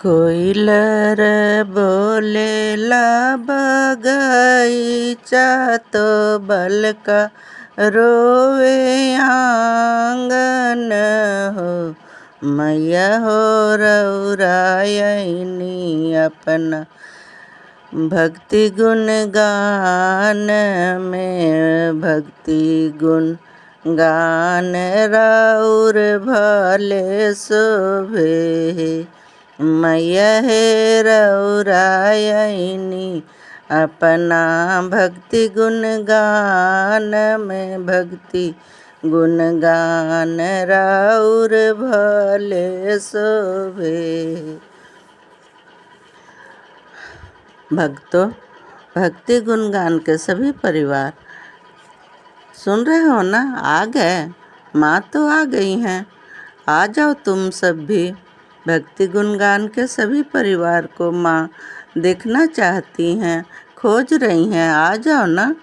Collar बोलेला बगीचा तो बलका रोवे आंगन हो। मैया हो रउरायनी अपना भक्ति गुण गान में, भक्ति गुण गान राउर भले शोभे। मैया हे रउरायनी अपना भक्ति गुण गान में, भक्ति गुण गान राउर भले शोभे। भक्तों, भक्ति गुणगान के सभी परिवार सुन रहे हो ना? आ गए, माँ तो आ गई हैं। आ जाओ तुम सब भी। भक्ति गुणगान के सभी परिवार को माँ देखना चाहती हैं, खोज रही हैं। आ जाओ ना।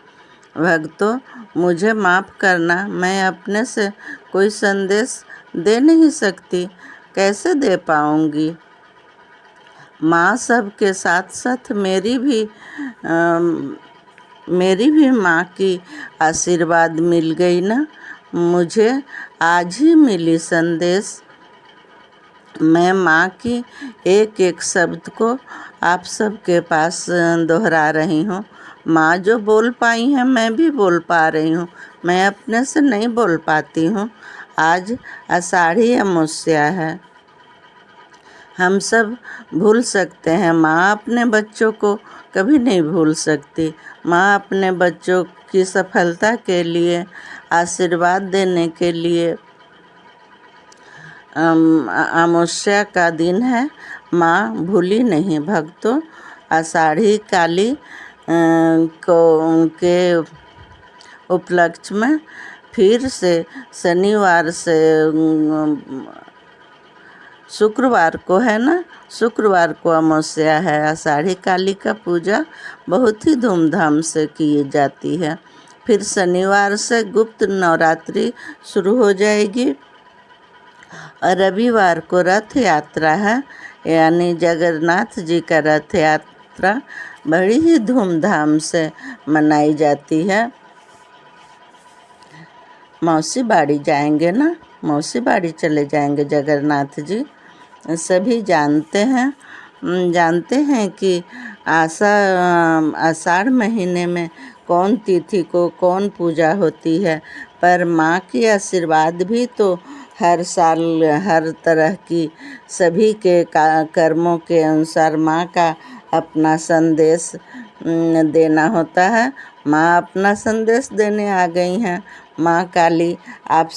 भक्तों, मुझे माफ़ करना, मैं अपने से कोई संदेश दे नहीं सकती। कैसे दे पाऊँगी? माँ सबके साथ साथ मेरी भी माँ की आशीर्वाद मिल गई ना। मुझे आज ही मिली संदेश। मैं माँ की एक एक शब्द को आप सबके पास दोहरा रही हूँ। माँ जो बोल पाई हैं मैं भी बोल पा रही हूँ। मैं अपने से नहीं बोल पाती हूँ। आज आषाढ़ी अमावस्या है। हम सब भूल सकते हैं, माँ अपने बच्चों को कभी नहीं भूल सकती। माँ अपने बच्चों की सफलता के लिए, आशीर्वाद देने के लिए अमावस्या का दिन है। माँ भूली नहीं। भक्तों, आषाढ़ी काली के उपलक्ष्य में फिर से शनिवार से शुक्रवार को है ना, शुक्रवार को अमावस्या है। आषाढ़ी काली का पूजा बहुत ही धूमधाम से की जाती है। फिर शनिवार से गुप्त नवरात्रि शुरू हो जाएगी और रविवार को रथ यात्रा है, यानी जगन्नाथ जी का रथ यात्रा बड़ी ही धूमधाम से मनाई जाती है। मौसी बाड़ी जाएंगे ना, मौसी बाड़ी चले जाएंगे जगन्नाथ जी। सभी जानते हैं कि आषाढ़ महीने में कौन तिथि को कौन पूजा होती है, पर माँ की आशीर्वाद भी तो हर साल हर तरह की सभी के कर्मों के अनुसार माँ का अपना संदेश देना होता है। माँ अपना संदेश देने आ गई हैं। माँ काली आप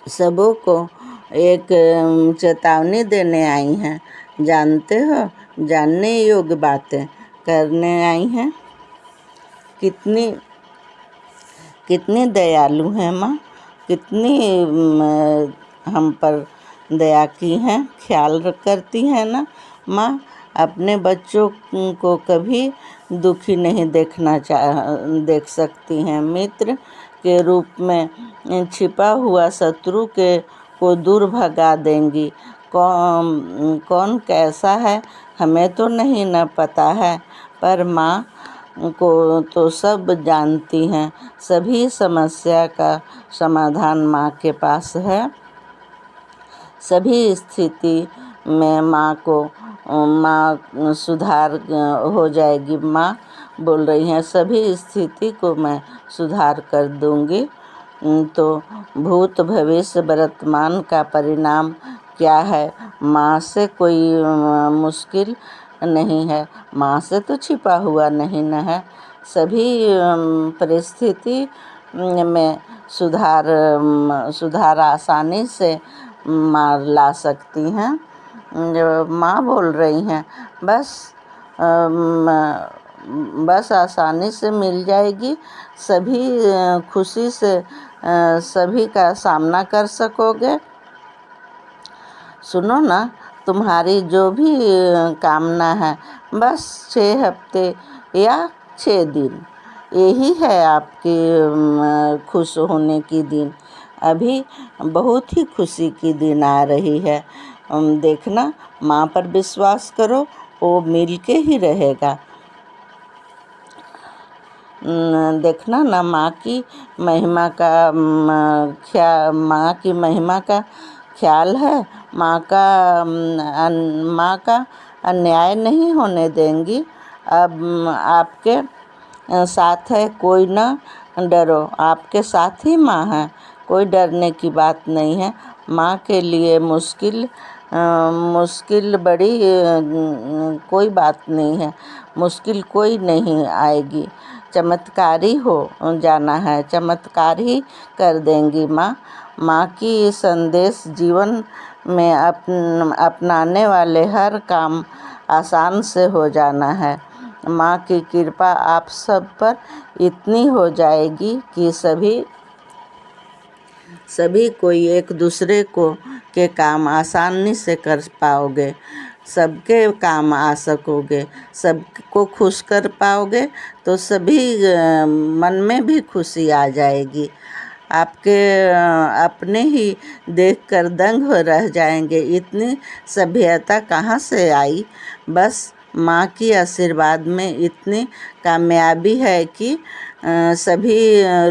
सबों को एक चेतावनी देने आई हैं। जानते हो, जानने योग्य बातें करने आई हैं। कितनी दयालु हैं माँ, कितनी हम पर दया की हैं, ख्याल करती हैं ना। माँ अपने बच्चों को कभी दुखी नहीं देख सकती हैं। मित्र के रूप में छिपा हुआ शत्रु को दूर भगा देंगी। कौन कैसा है हमें तो नहीं न पता है, पर माँ को तो सब जानती हैं। सभी समस्या का समाधान माँ के पास है। सभी स्थिति में माँ सुधार हो जाएगी। माँ बोल रही हैं सभी स्थिति को मैं सुधार कर दूंगी। तो भूत भविष्य वर्तमान का परिणाम क्या है, माँ से कोई मुश्किल नहीं है। माँ से तो छिपा हुआ नहीं न है। सभी परिस्थिति में सुधार आसानी से माँ ला सकती हैं। माँ बोल रही हैं बस आसानी से मिल जाएगी। सभी खुशी से सभी का सामना कर सकोगे। सुनो ना, तुम्हारी जो भी कामना है, बस 6 हफ्ते या 6 दिन यही है आपके खुश होने की दिन। अभी बहुत ही खुशी की दिन आ रही है। देखना, माँ पर विश्वास करो, वो मिल के ही रहेगा। देखना ना, माँ की महिमा का ख्याल है। माँ का अन्याय नहीं होने देंगी। अब आपके साथ है, कोई ना डरो, आपके साथ ही माँ है, कोई डरने की बात नहीं है। माँ के लिए मुश्किल बड़ी कोई बात नहीं है, मुश्किल कोई नहीं आएगी। चमत्कारी हो जाना है, चमत्कार ही कर देंगी माँ। माँ की संदेश जीवन में अपनाने वाले हर काम आसान से हो जाना है। माँ की कृपा आप सब पर इतनी हो जाएगी कि सभी कोई एक दूसरे के काम आसानी से कर पाओगे, सबके काम आ सकोगे, सबको खुश कर पाओगे, तो सभी मन में भी खुशी आ जाएगी। आपके अपने ही देखकर दंग हो रह जाएंगे, इतनी सभ्यता कहाँ से आई। बस माँ की आशीर्वाद में इतनी कामयाबी है कि सभी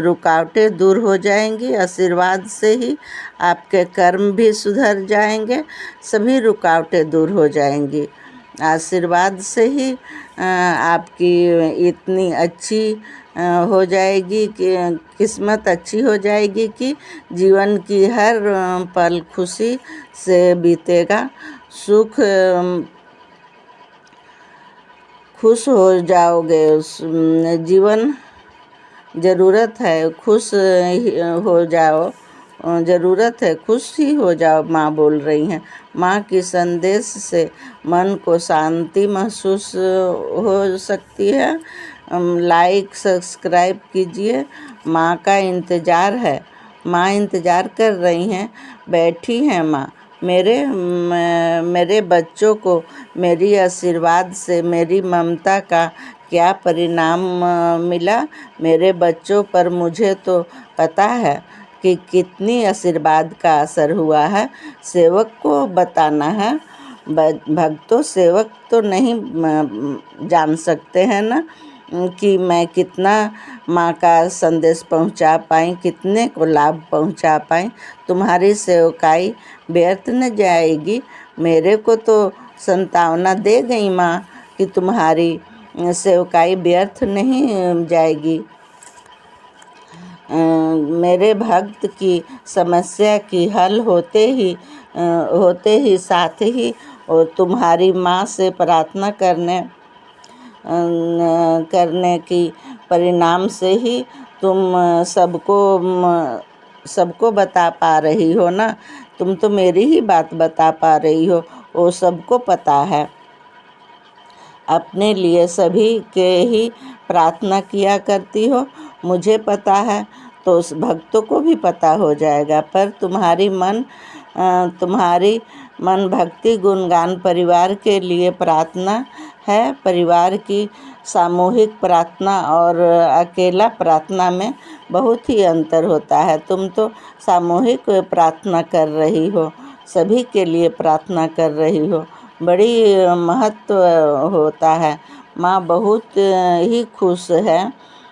रुकावटें दूर हो जाएंगी। आशीर्वाद से ही आपके कर्म भी सुधर जाएंगे, सभी रुकावटें दूर हो जाएंगी। आशीर्वाद से ही आपकी इतनी अच्छी हो जाएगी कि किस्मत अच्छी हो जाएगी कि जीवन की हर पल खुशी से बीतेगा। खुश हो जाओगे। जीवन ज़रूरत है, खुश हो जाओ, ज़रूरत है, खुश ही हो जाओ, माँ बोल रही हैं। माँ की संदेश से मन को शांति महसूस हो सकती है। लाइक सब्सक्राइब कीजिए। माँ का इंतज़ार है, माँ इंतज़ार कर रही हैं, बैठी हैं माँ। मेरे बच्चों को मेरी आशीर्वाद से मेरी ममता का क्या परिणाम मिला। मेरे बच्चों पर मुझे तो पता है कि कितनी आशीर्वाद का असर हुआ है। सेवक को बताना है, भक्तों सेवक तो नहीं जान सकते हैं ना कि मैं कितना माँ का संदेश पहुँचा पाई, कितने को लाभ पहुँचा पाई। तुम्हारी सेवकाई व्यर्थ न जाएगी। मेरे को तो संतावना दे गई माँ कि तुम्हारी सेवकाई व्यर्थ नहीं जाएगी। मेरे भक्त की समस्या की हल होते ही साथ ही और तुम्हारी माँ से प्रार्थना करने की परिणाम से ही तुम सबको बता पा रही हो ना। तुम तो मेरी ही बात बता पा रही हो, वो सबको पता है। अपने लिए सभी के ही प्रार्थना किया करती हो, मुझे पता है, तो उस भक्तों को भी पता हो जाएगा। पर तुम्हारी मन भक्ति गुणगान परिवार के लिए प्रार्थना है। परिवार की सामूहिक प्रार्थना और अकेला प्रार्थना में बहुत ही अंतर होता है। तुम तो सामूहिक प्रार्थना कर रही हो, सभी के लिए प्रार्थना कर रही हो, बड़ी महत्व होता है। माँ बहुत ही खुश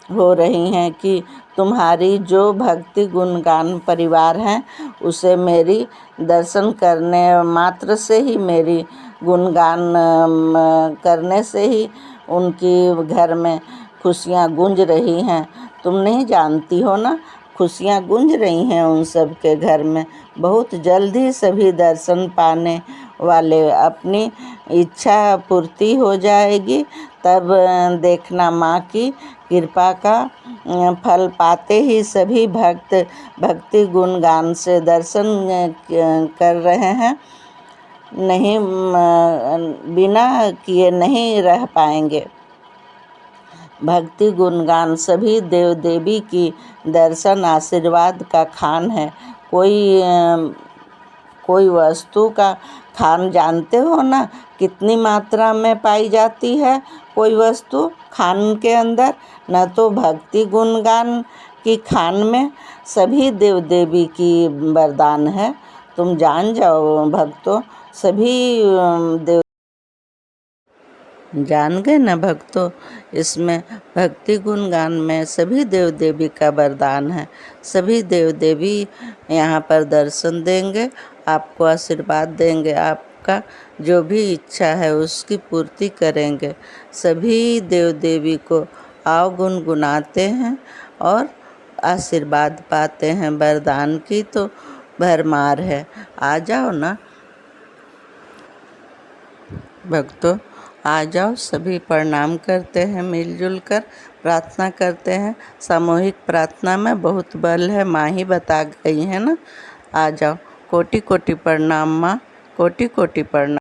हो रही हैं कि तुम्हारी जो भक्ति गुणगान परिवार हैं, उसे मेरी दर्शन करने मात्र से ही, मेरी गुणगान करने से ही उनकी घर में खुशियाँ गूंज रही हैं। तुम नहीं जानती हो ना, खुशियाँ गूंज रही हैं उन सब के घर में। बहुत जल्द ही सभी दर्शन पाने वाले अपनी इच्छा पूर्ति हो जाएगी। तब देखना, माँ की कृपा का फल पाते ही सभी भक्त भक्ति गुणगान से दर्शन कर रहे हैं, नहीं बिना किए नहीं रह पाएंगे। भक्ति गुणगान सभी देव देवी की दर्शन आशीर्वाद का खान है। कोई वस्तु का खान जानते हो ना, कितनी मात्रा में पाई जाती है कोई वस्तु खान के अंदर, न तो भक्ति गुणगान की खान में सभी देव देवी की वरदान है। तुम जान जाओ भक्तों, सभी देव जान गए ना भक्तों, इसमें भक्ति गुणगान में सभी देव देवी का वरदान है। सभी देव देवी यहाँ पर दर्शन देंगे, आपको आशीर्वाद देंगे, आपका जो भी इच्छा है उसकी पूर्ति करेंगे। सभी देव देवी को आओ गुनगुनाते हैं और आशीर्वाद पाते हैं। वरदान की तो भरमार है, आ जाओ ना भक्तों, आ जाओ। सभी प्रणाम करते हैं, मिलजुल कर प्रार्थना करते हैं। सामूहिक प्रार्थना में बहुत बल है, माँ ही बता गई है ना। आ जाओ। कोटि कोटि प्रणाम माँ, कोटि कोटि प्रणाम।